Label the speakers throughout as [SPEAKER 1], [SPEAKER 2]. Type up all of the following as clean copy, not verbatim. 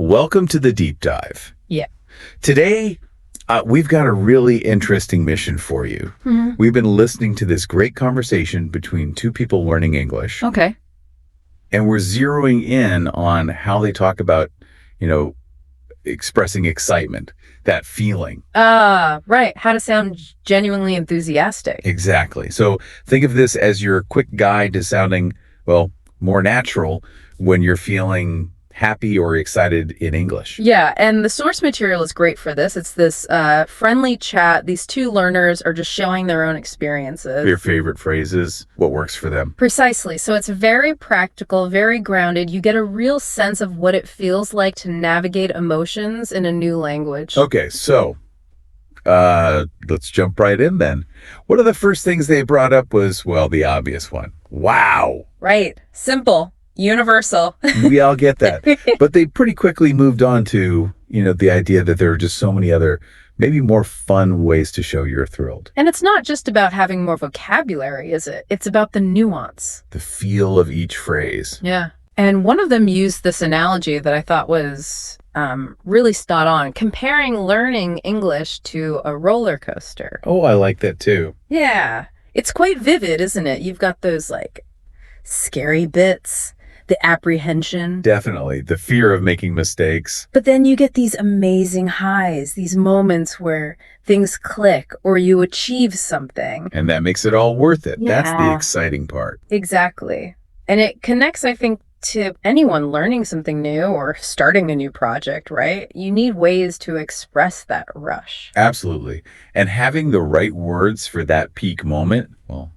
[SPEAKER 1] Welcome to the deep dive.
[SPEAKER 2] Yeah.
[SPEAKER 1] Today, we've got a really interesting mission for you.
[SPEAKER 2] Mm-hmm.
[SPEAKER 1] We've been listening to this great conversation between two people learning English.
[SPEAKER 2] Okay.
[SPEAKER 1] And we're zeroing in on how they talk about, expressing excitement, that feeling.
[SPEAKER 2] Right. How to sound genuinely enthusiastic.
[SPEAKER 1] Exactly. So think of this as your quick guide to sounding, more natural when you're feeling happy or excited in English.
[SPEAKER 2] Yeah, and the source material is great for this. It's this friendly chat. These two learners are just showing their own experiences.
[SPEAKER 1] Your favorite phrases, what works for them.
[SPEAKER 2] Precisely. So it's very practical, very grounded. You get a real sense of what it feels like to navigate emotions in a new language.
[SPEAKER 1] Okay, so let's jump right in then. One of the first things they brought up was, the obvious one. Wow.
[SPEAKER 2] Right. Simple. Universal.
[SPEAKER 1] We all get that. But they pretty quickly moved on to, the idea that there are just so many other, maybe more fun ways to show you're thrilled.
[SPEAKER 2] And it's not just about having more vocabulary, is it? It's about the nuance.
[SPEAKER 1] The feel of each phrase.
[SPEAKER 2] Yeah. And one of them used this analogy that I thought was really spot on, comparing learning English to a roller coaster.
[SPEAKER 1] Oh, I like that too.
[SPEAKER 2] Yeah. It's quite vivid, isn't it? You've got those scary bits, the apprehension.
[SPEAKER 1] Definitely. The fear of making mistakes.
[SPEAKER 2] But then you get these amazing highs, these moments where things click or you achieve something.
[SPEAKER 1] And that makes it all worth it.
[SPEAKER 2] Yeah.
[SPEAKER 1] That's the exciting part.
[SPEAKER 2] Exactly. And it connects, I think, to anyone learning something new or starting a new project, right? You need ways to express that rush.
[SPEAKER 1] Absolutely. And having the right words for that peak moment,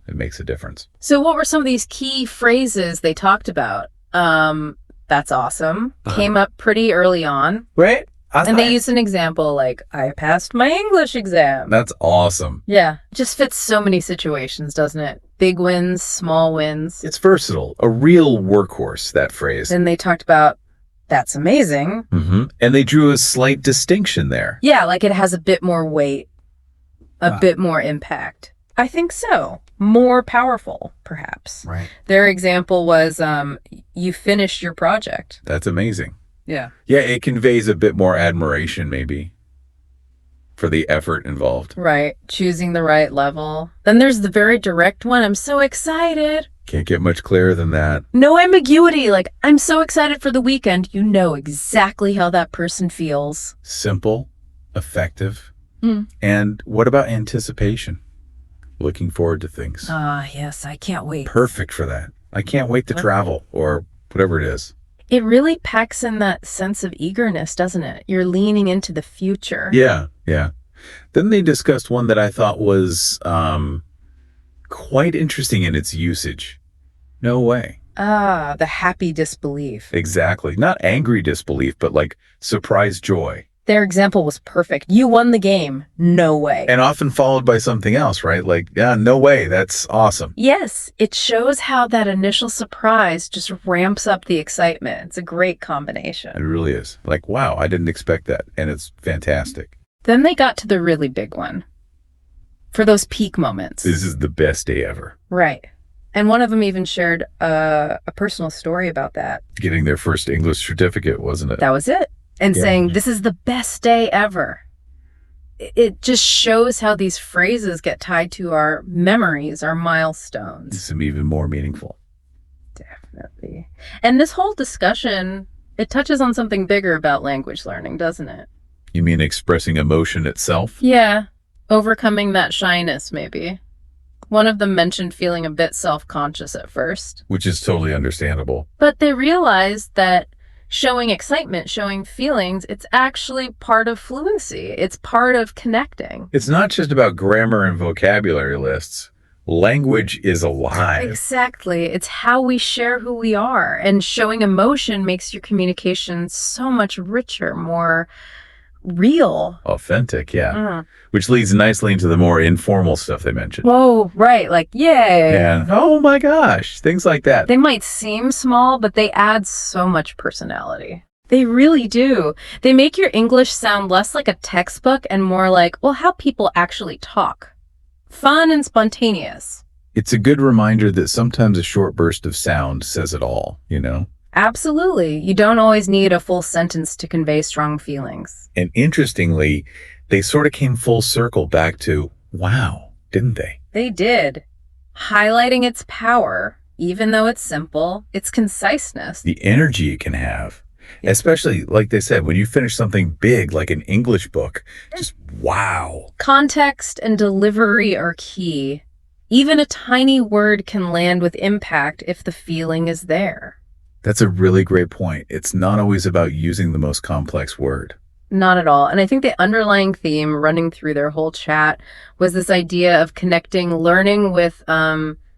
[SPEAKER 1] it makes a difference.
[SPEAKER 2] So what were some of these key phrases they talked about? That's awesome. Came up pretty early on.
[SPEAKER 1] Right?
[SPEAKER 2] And they used an example like, I passed my English exam.
[SPEAKER 1] That's awesome.
[SPEAKER 2] Yeah. Just fits so many situations, doesn't it? Big wins, small wins.
[SPEAKER 1] It's versatile. A real workhorse, that phrase.
[SPEAKER 2] Then they talked about, that's amazing.
[SPEAKER 1] Mm-hmm. And they drew a slight distinction there.
[SPEAKER 2] Yeah, like it has a bit more weight, a bit more impact. I think so. More powerful, perhaps.
[SPEAKER 1] Right.
[SPEAKER 2] Their example was, you finished your project.
[SPEAKER 1] That's amazing.
[SPEAKER 2] Yeah.
[SPEAKER 1] Yeah, it conveys a bit more admiration, maybe, for the effort involved.
[SPEAKER 2] Right. Choosing the right level. Then there's the very direct one. I'm so excited.
[SPEAKER 1] Can't get much clearer than that.
[SPEAKER 2] No ambiguity. Like, I'm so excited for the weekend. You know exactly how that person feels.
[SPEAKER 1] Simple, effective. And what about anticipation? Looking forward to things.
[SPEAKER 2] Yes, I can't wait.
[SPEAKER 1] Perfect for that. I can't wait to travel or whatever it is.
[SPEAKER 2] It really packs in that sense of eagerness, doesn't it? You're leaning into the future.
[SPEAKER 1] Yeah. Then they discussed one that I thought was quite interesting in its usage. No way.
[SPEAKER 2] The happy disbelief.
[SPEAKER 1] Exactly. Not angry disbelief, but like surprised joy.
[SPEAKER 2] Their example was perfect. You won the game. No way.
[SPEAKER 1] And often followed by something else, right? Like, yeah, no way. That's awesome.
[SPEAKER 2] Yes, it shows how that initial surprise just ramps up the excitement. It's a great combination.
[SPEAKER 1] It really is. Like, wow, I didn't expect that. And it's fantastic.
[SPEAKER 2] Then they got to the really big one. For those peak moments.
[SPEAKER 1] This is the best day ever.
[SPEAKER 2] Right. And one of them even shared a personal story about that.
[SPEAKER 1] Getting their first English certificate, wasn't it?
[SPEAKER 2] That was it. And saying, this is the best day ever. It just shows how these phrases get tied to our memories, our milestones.
[SPEAKER 1] It's even more meaningful.
[SPEAKER 2] Definitely. And this whole discussion, it touches on something bigger about language learning, doesn't it?
[SPEAKER 1] You mean expressing emotion itself?
[SPEAKER 2] Yeah. Overcoming that shyness, maybe. One of them mentioned feeling a bit self-conscious at first.
[SPEAKER 1] Which is totally understandable.
[SPEAKER 2] But they realized that showing excitement, showing feelings, it's actually part of fluency. It's part of connecting.
[SPEAKER 1] It's not just about grammar and vocabulary lists. Language is alive.
[SPEAKER 2] Exactly. It's how we share who we are. And showing emotion makes your communication so much richer, more real.
[SPEAKER 1] Authentic, yeah. Which leads nicely into the more informal stuff they mentioned.
[SPEAKER 2] Whoa, right. Like, yay.
[SPEAKER 1] And, oh my gosh, things like that.
[SPEAKER 2] They might seem small, but they add so much personality. They really do. They make your English sound less like a textbook and more like, how people actually talk. Fun and spontaneous.
[SPEAKER 1] It's a good reminder that sometimes a short burst of sound says it all,
[SPEAKER 2] Absolutely. You don't always need a full sentence to convey strong feelings.
[SPEAKER 1] And interestingly, they sort of came full circle back to wow, didn't they?
[SPEAKER 2] They did. Highlighting its power, even though it's simple, its conciseness.
[SPEAKER 1] The energy it can have, especially, like they said, when you finish something big like an English book, just wow.
[SPEAKER 2] Context and delivery are key. Even a tiny word can land with impact if the feeling is there.
[SPEAKER 1] That's a really great point. It's not always about using the most complex word.
[SPEAKER 2] Not at all. And I think the underlying theme running through their whole chat was this idea of connecting learning with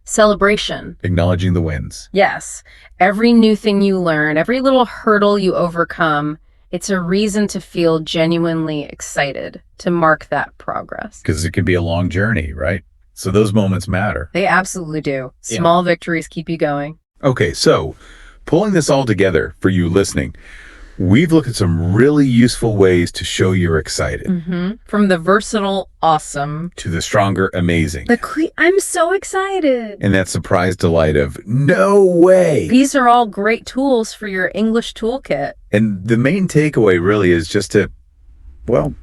[SPEAKER 2] celebration.
[SPEAKER 1] Acknowledging the wins.
[SPEAKER 2] Yes. Every new thing you learn, every little hurdle you overcome, it's a reason to feel genuinely excited to mark that progress.
[SPEAKER 1] Because it can be a long journey, right? So those moments matter.
[SPEAKER 2] They absolutely do. Small victories keep you going.
[SPEAKER 1] Okay, so pulling this all together for you listening, we've looked at some really useful ways to show you're excited.
[SPEAKER 2] From the versatile awesome
[SPEAKER 1] to the stronger amazing.
[SPEAKER 2] I'm so excited.
[SPEAKER 1] And that surprise delight of no way.
[SPEAKER 2] These are all great tools for your English toolkit.
[SPEAKER 1] And the main takeaway really is just to, well,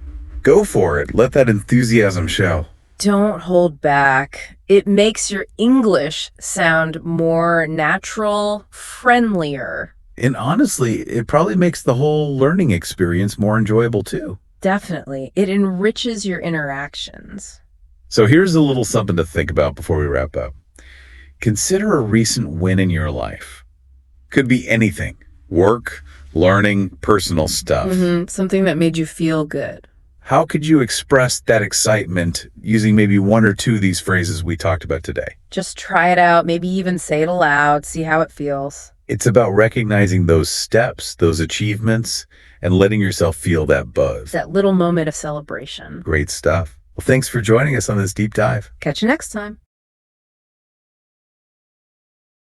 [SPEAKER 1] go for it. Let that enthusiasm show.
[SPEAKER 2] Don't hold back. It makes your English sound more natural, friendlier.
[SPEAKER 1] And honestly, it probably makes the whole learning experience more enjoyable too.
[SPEAKER 2] Definitely. It enriches your interactions.
[SPEAKER 1] So here's a little something to think about before we wrap up. Consider a recent win in your life. Could be anything. Work, learning, personal stuff.
[SPEAKER 2] Something that made you feel good.
[SPEAKER 1] How could you express that excitement using maybe one or two of these phrases we talked about today?
[SPEAKER 2] Just try it out. Maybe even say it aloud. See how it feels.
[SPEAKER 1] It's about recognizing those steps, those achievements, and letting yourself feel that buzz.
[SPEAKER 2] That little moment of celebration.
[SPEAKER 1] Great stuff. Well, thanks for joining us on this deep dive.
[SPEAKER 2] Catch you next time.